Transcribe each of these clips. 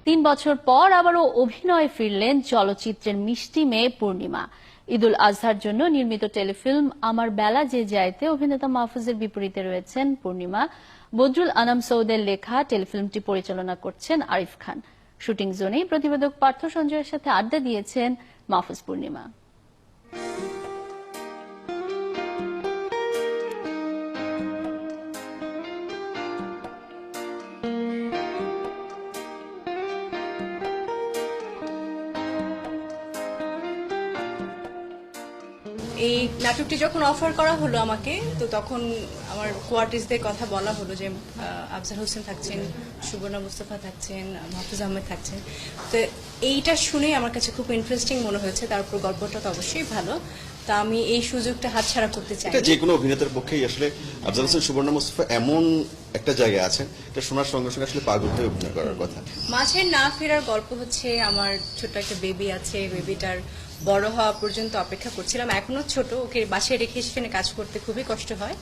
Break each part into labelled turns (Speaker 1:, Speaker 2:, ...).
Speaker 1: 3 বছর পর আবারও অভিনয়ে ফিরলেন চলচ্চিত্রের মিষ্টি মেয়ে পূর্ণিমা। ঈদুল আজহার জন্য নির্মিত টেলিফিল্ম আমার বেলা যে যাইতে অভিনেতা মাহফুজের বিপরীতে রয়েছেন পূর্ণিমা। বদরুল আনাম সৌদের লেখা টেলিফিল্মটি পরিচালনা করছেন আরিফ খান। শুটিং জোনেই প্রতিবেদক পার্থ সঞ্জয়ের সাথে আড্ডা দিয়েছেন মাহফুজ পূর্ণিমা।
Speaker 2: এই নাটকটি যখন অফার করা হলো আমাকে, তো তখন আমার কোয়ার্টিসদের কথা বলা হলো যে আফজাল হোসেন থাকছেন, সুবর্ণা মুস্তাফা থাকছেন, মাহফুজ আহমেদ থাকছেন। তো এইটা শুনে আমার কাছে খুব ইন্টারেস্টিং মনে হয়েছে। তারপর গল্পটা তো অবশ্যই ভালো, তা আমি এই সুযোগটা হাতছাড়া করতে চাই।
Speaker 3: যে কোনো অভিনেতার পক্ষেই আসলে আফজাল হোসেন, সুবর্ণা মুস্তাফা এমন একটা জায়গায় আছেন, এটা শোনার সঙ্গে সঙ্গে আসলে পাগল হয়ে অভিনয় করার কথা।
Speaker 2: মাঝে না ফেরার গল্প হচ্ছে, আমার ছোট্ট একটা বেবি আছে, বেবিটার বড় হওয়া পর্যন্ত অপেক্ষা করছিলাম। এখনো ছোট, ওকে বাসায় রেখে সেখানে কাজ করতে খুবই কষ্ট হয়।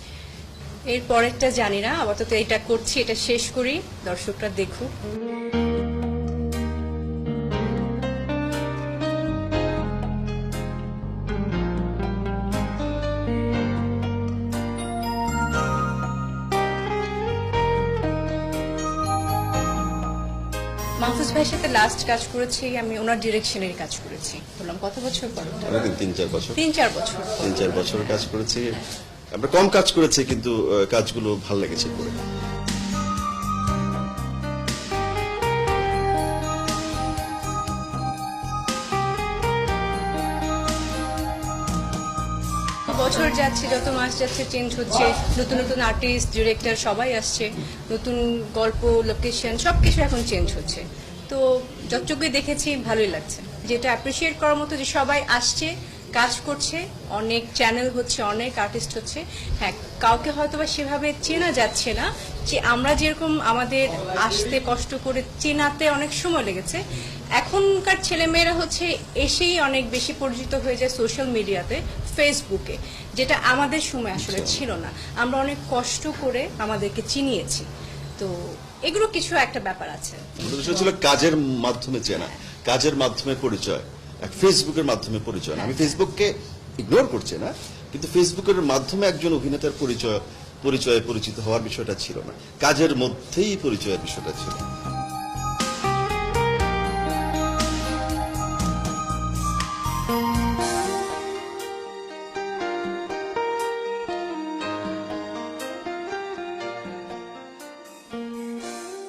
Speaker 2: এর পরেরটা জানি না, আপাতত এটা করছি, এটা শেষ করি, দর্শকরা দেখুক। মাহফুজ ভাইয়ের সাথে লাস্ট কাজ করেছি আমি, ওনার ডিরেকশনের কাজ করেছি। বললাম কত বছর পর?
Speaker 3: 3-4 বছর।
Speaker 2: 3-4 বছর।
Speaker 3: 3-4 বছর কাজ করেছি। আমরা কম কাজ করেছি, কিন্তু কাজগুলো ভালো লেগেছে করে।
Speaker 2: বছর যাচ্ছে, যত মাস যাচ্ছে চেঞ্জ হচ্ছে, নতুন নতুন আর্টিস্ট, ডিরেক্টর সবাই আসছে, নতুন গল্প, লোকেশন সবকিছু এখন চেঞ্জ হচ্ছে। তো যতটুকুই দেখেছি ভালোই লাগছে, যেটা অ্যাপ্রিসিয়েট করার মতো যে সবাই আসছে, কাজ করছে, অনেক চ্যানেল হচ্ছে, অনেক আর্টিস্ট হচ্ছে। হ্যাঁ, কাউকে হয়তো বা সেভাবে চেনা যাচ্ছে না, যে আমরা যেরকম আমাদের আসতে কষ্ট করে চেনাতে অনেক সময় লেগেছে, এখনকার ছেলেমেয়েরা হচ্ছে এসেই অনেক বেশি পরিচিত হয়ে যায় সোশ্যাল মিডিয়াতে, ফেসবুকে, যেটা আমাদের সময় আসলে ছিল না। আমরা অনেক কষ্ট করে আমাদেরকে চিনিয়েছি। তো এগুলো কিছু একটা ব্যাপার আছে।
Speaker 3: ছিল কাজের মাধ্যমে চেনা, কাজের মাধ্যমে পরিচয়, ফেসবুকের মাধ্যমে পরিচয়। আমি ফেসবুককে ইগনোর করছি না, কিন্তু ফেসবুকের মাধ্যমে একজন অভিনেতার পরিচয়ে পরিচিত হওয়ার বিষয়টা ছিল না, কাজের মধ্যেই পরিচয়ের বিষয়টা ছিল।